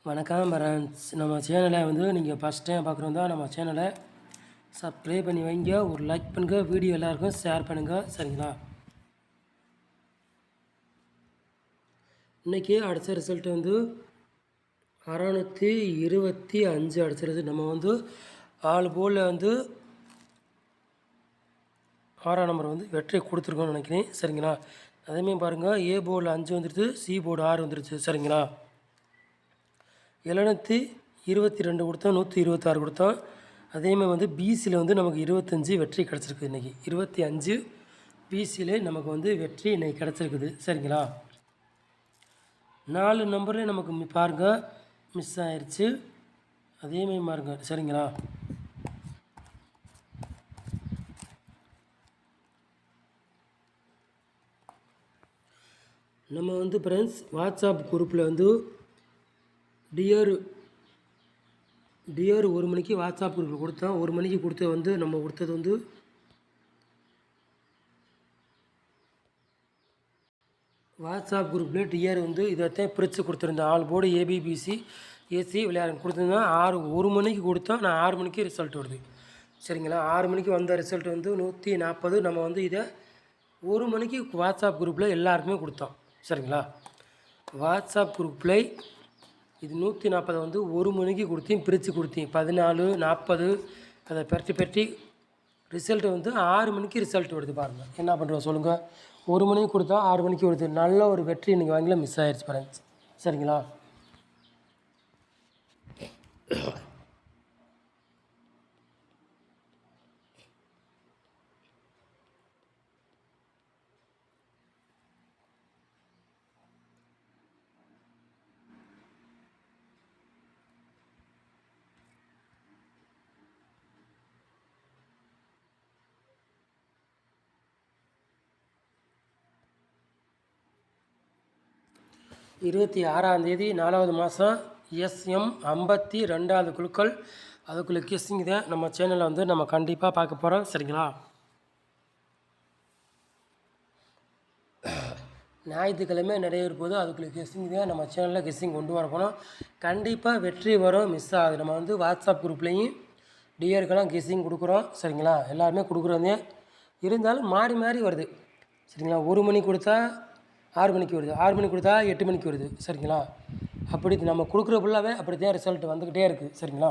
வணக்கம் ஃப்ரெண்ட்ஸ். நம்ம சேனலை நீங்கள் ஃபஸ்ட் டைம் பார்க்குறோம் தான் நம்ம சேனலை சப்ஸ்கிரைப் பண்ணி வைங்க, ஒரு லைக் பண்ணுங்கள், வீடியோ எல்லாருக்கும் ஷேர் பண்ணுங்கள், சரிங்களா? இன்றைக்கி அடித்த ரிசல்ட் 625 அடிச்சிருது. நம்ம ஆள் போல் 6ஆம் நம்பர் வெற்றி கொடுத்துருக்கோன்னு நினைக்கிறேன், சரிங்களா? அதேமாதிரி பாருங்கள், ஏ போர்டில் 5 வந்துடுச்சு, சி போர்டு 6 வந்துடுச்சு, சரிங்களா? 722 கொடுத்தோம், 126 கொடுத்தோம். அதேமாதிரி பிசியில் நமக்கு 25 வெற்றி கிடச்சிருக்கு. இன்றைக்கி 25 பிசியில் நமக்கு வெற்றி இன்றைக்கி கிடச்சிருக்குது, சரிங்களா? 4 நம்பர்லேயும் நமக்கு பாருங்கள் மிஸ் ஆயிடுச்சு. அதேமாதிரி பாருங்க, சரிங்களா? நம்ம ஃப்ரெண்ட்ஸ் வாட்ஸ்அப் குரூப்பில் டியர் 1 மணிக்கு வாட்ஸ்அப் குரூப்பில் கொடுத்தோம். 1 மணிக்கு கொடுத்த நம்ம கொடுத்தது வாட்ஸ்அப் குரூப்பில் டிஆர் இதைத்தான் பிரித்து கொடுத்துருந்தேன். ஆல் போர்டு ஏபிபிசி ஏசி விளையாட கொடுத்துருந்தேன். 1 மணிக்கு கொடுத்தோம். நான் 6 மணிக்கு ரிசல்ட் வருது, சரிங்களா? 6 மணிக்கு வந்த ரிசல்ட் 140. நம்ம இதை 1 மணிக்கு வாட்ஸ்அப் குரூப்பில் எல்லாருக்குமே கொடுத்தோம், சரிங்களா? வாட்ஸ்அப் குரூப்பில் இது 140 1 மணிக்கு கொடுத்தேன், பிரித்து கொடுத்தேன். 14 40 அதை பெரட்டி ரிசல்ட்டு 6 மணிக்கு ரிசல்ட் வருது. பாருங்கள் என்ன பண்ணுறோம் சொல்லுங்கள். 1 மணிக்கு கொடுத்தா 6 மணிக்கு வருது. நல்ல ஒரு வெற்றி இன்றைக்கி வாங்கல மிஸ் ஆகிடுச்சு ஃப்ரெண்ட்ஸ், சரிங்களா? இருபத்தி 6ஆம் தேதி 4வது மாதம் எஸ்எம் 52வது குழுக்கள். அதுக்குள்ளே கெஸ்ஸிங் தான் நம்ம சேனலில் நம்ம கண்டிப்பாக பார்க்க போகிறோம், சரிங்களா? ஞாயிற்றுக்கிழமை நடைபெற போது அதுக்குள்ளே கெஸ்ஸிங் தான் நம்ம சேனலில் கெஸ்ஸிங் கொண்டு வர போனோம். கண்டிப்பாக வெற்றி வரும், மிஸ் ஆகுது. நம்ம வாட்ஸ்அப் குரூப்லேயும் டிஆருக்கெல்லாம் கெஸ்ஸிங் கொடுக்குறோம், சரிங்களா? எல்லாருமே கொடுக்குறோங்க. இருந்தாலும் மாறி மாறி வருது, சரிங்களா? 1 மணி கொடுத்தா 6 மணிக்கு வருது, 6 மணிக்கு கொடுத்தா 8 மணிக்கு வருது, சரிங்களா? அப்படி நம்ம கொடுக்குற ஃபுல்லாகவே அப்படி தான் ரிசல்ட் வந்துக்கிட்டே இருக்குது, சரிங்களா?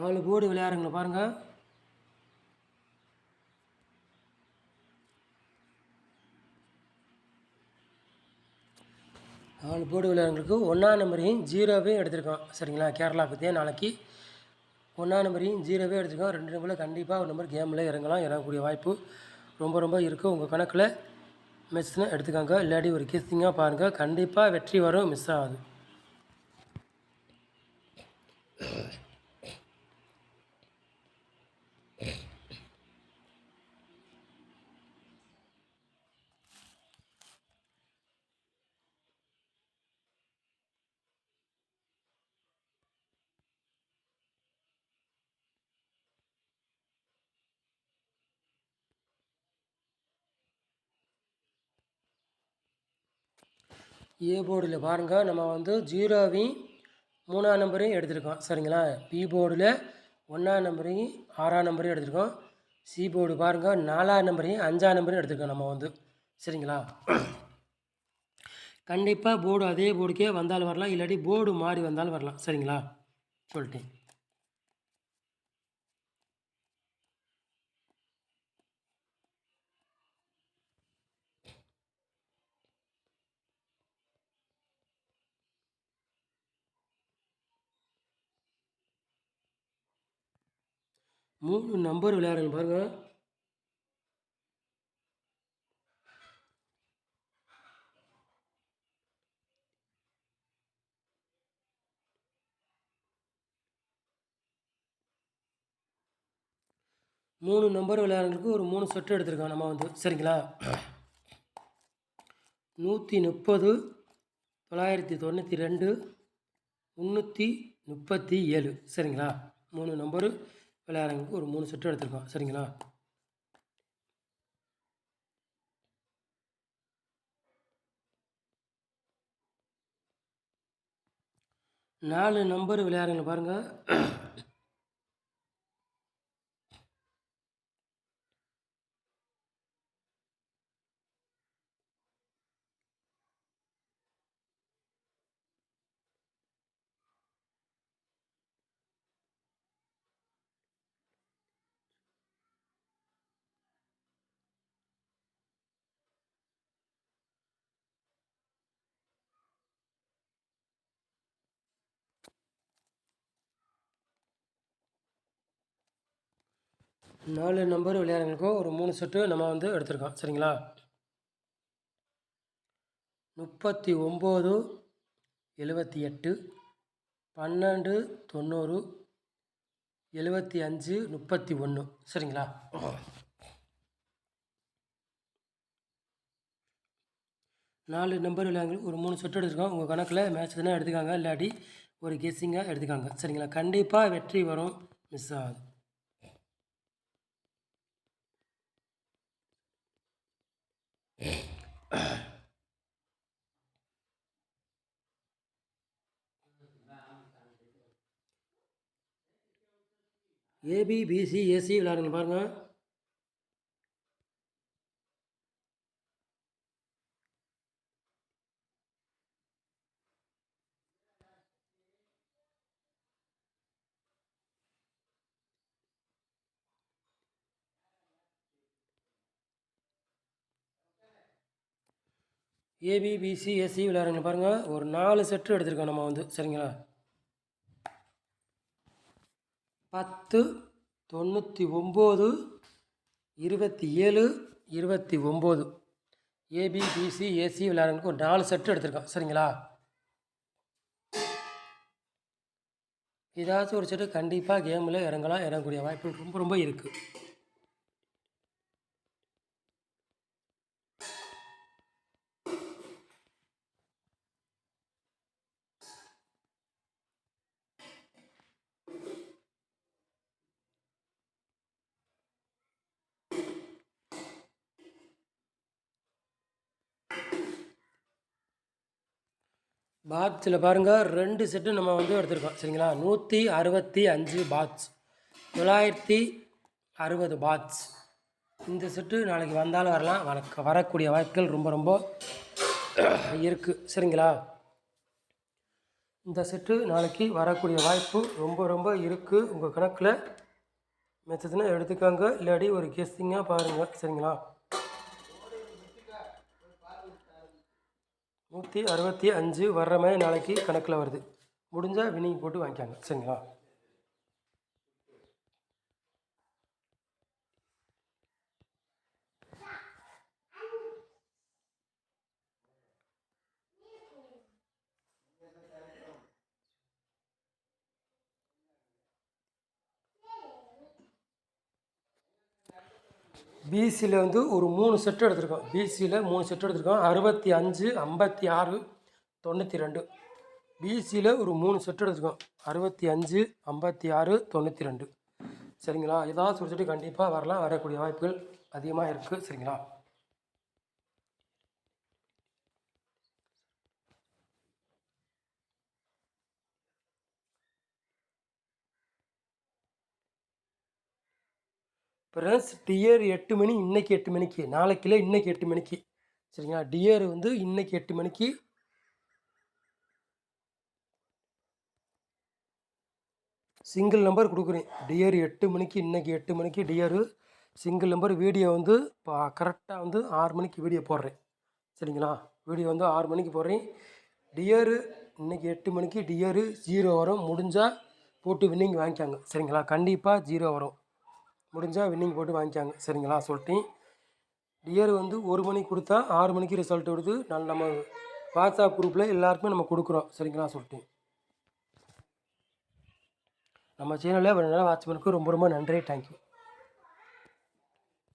நாலு போர்டு விளையாடுங்களா பாருங்கள். நாலு போர்டு விளையாடுறவங்களுக்கு 1ஆம் நம்பரையும் 0வையும் எடுத்திருக்கோம், சரிங்களா? கேரளாவுக்கு தான் நாளைக்கு 1ஆம் நம்பரையும் 0வே எடுத்திருக்கோம். 2 நம்பரில் கண்டிப்பாக ஒரு நம்பர் கேமில் இறங்கக்கூடிய வாய்ப்பு ரொம்ப இருக்குது. உங்கள் கணக்கில் மிஸ்னால் எடுத்துக்காங்க, இல்லாட்டி ஒரு கெஸ்ஸிங்காக பாருங்கள். கண்டிப்பாக வெற்றி வரும், மிஸ் ஆகாது. ஏ போர்டில் பாருங்கள், நம்ம 0வையும் 3ஆம் நம்பரையும் எடுத்திருக்கோம், சரிங்களா? பி போர்டில் 1ஆம் நம்பரையும் 6ஆம் நம்பரையும் எடுத்திருக்கோம். சி போர்டு பாருங்கள் 4ஆம் நம்பரையும் 5ஆம் நம்பரையும் எடுத்திருக்கோம் நம்ம சரிங்களா? கண்டிப்பாக போர்டு அதே போர்டுக்கே வந்தாலும் வரலாம், இல்லாட்டி போர்டு மாறி வந்தாலும் வரலாம், சரிங்களா? சொல்லிட்டேன். மூணு நம்பர் விளையாடுங்க பாருங்கள். மூணு நம்பர் விளையாடுறதுக்கு ஒரு 3 செட்டு எடுத்திருக்கோம் நம்ம சரிங்களா? 130 992 337. சரிங்களா? 3 நம்பரு விளையாடுறவங்களுக்கு ஒரு 3 செட்டு எடுத்திருக்கோம். சரிங்களா? நாலு நம்பர் விளையாடுறவங்க பாருங்கள். நாலு நம்பர் விளையாடுறவங்களுக்கும் ஒரு 3 செட்டு நம்ம வந்து எடுத்திருக்கோம். சரிங்களா? 39, 78, 12, 90, 75, 31. சரிங்களா? 4 நம்பர் விளையாடுறவங்களுக்கு ஒரு 3 செட்டு எடுத்திருக்கோம். உங்கள் கணக்கில் மேட்ச் தானே எடுத்துக்காங்க, இல்லாட்டி ஒரு கெஸ்ஸிங்காக எடுத்துக்காங்க. சரிங்களா? கண்டிப்பாக வெற்றி வரும், மிஸ் ஆகாது. ஏபி, பிசி, ஏசி விளையாடுங்க பாருங்கள். ஏபி, பிசி, ஏசி விளையாடுங்க பாருங்கள். ஒரு 4 செட்டு எடுத்திருக்கோம் நம்ம வந்து. சரிங்களா? 10, 99, 27, 29. ஏபி, பிசி, ஏசி விளையாடுறதுக்கு ஒரு 4 செட்டு எடுத்திருக்கோம். சரிங்களா? ஏதாச்சும் ஒரு செட்டு கண்டிப்பாக கேமில் இறங்கலாம், இறங்கக்கூடிய வாய்ப்பு ரொம்ப ரொம்ப இருக்குது. பாட்ஸில் பாருங்கள், 2 செட்டு நம்ம வந்து எடுத்திருக்கோம். சரிங்களா? 165 பாட்ஸ், 960 பாட்ஸ். இந்த செட்டு நாளைக்கு வந்தாலும் வரலாம், வரக்கூடிய வாய்ப்புகள் ரொம்ப ரொம்ப இருக்குது. சரிங்களா? இந்த செட்டு நாளைக்கு வரக்கூடிய வாய்ப்பு ரொம்ப ரொம்ப இருக்குது. உங்கள் கணக்கில் மெச்சதுன்னா எடுத்துக்காங்க, இல்லாட்டி ஒரு கெஸ்ஸிங்காக பாருங்கள். சரிங்களா? 165 வர்ற மாதிரி நாளைக்கு கணக்கில் வருது. முடிஞ்சால் வினிங் போட்டு வாங்கிக்காங்க. சரிங்களா? பிசியில் வந்து ஒரு 3 செட்டு எடுத்திருக்கோம். பிசியில் 3 செட்டு எடுத்திருக்கோம். 65, 56, 92. பிசியில் ஒரு 3 செட்டு எடுத்திருக்கோம். 65, 56, 92. சரிங்களா? ஏதாச்சும் ஒரு செட்டு கண்டிப்பாக வரலாம், வரக்கூடிய வாய்ப்புகள் அதிகமாக இருக்குது. சரிங்களா? ஃப்ரெண்ட்ஸ், டியர் 8 மணி, இன்றைக்கி 8 மணிக்கு, நாளைக்கில் இன்றைக்கி 8 மணிக்கு. சரிங்களா? டியர் வந்து இன்றைக்கி 8 மணிக்கு சிங்கிள் நம்பர் கொடுக்குறேன். டியர் 8 மணிக்கு, இன்றைக்கி 8 மணிக்கு டியரு சிங்கிள் நம்பர். வீடியோ வந்து இப்போ கரெக்டாக வந்து 6 மணிக்கு வீடியோ போடுறேன். சரிங்களா? வீடியோ வந்து 6 மணிக்கு போடுறேன். டியரு இன்றைக்கி 8 மணிக்கு டியரு 0 வரும். முடிஞ்சால் போட்டு வின்னிங் வாங்கிக்காங்க. சரிங்களா? கண்டிப்பாக 0 வரும். முடிஞ்சால் வின்னிங் போட்டு வாங்கிக்காங்க. சரிங்களா? சொல்லிட்டேன். டியர் வந்து 1 மணிக்கு கொடுத்தா 6 மணிக்கு ரிசல்ட் வருது. நம்ம வாட்ஸ்அப் குரூப்பில் எல்லாருக்குமே நம்ம கொடுக்குறோம். சரிங்களா? சொல்லிட்டேன். நம்ம சேனலில் ஒரு நேரம் வாட்ச் பண்ணுறதுக்கு ரொம்ப ரொம்ப நன்றி. தேங்க்யூ.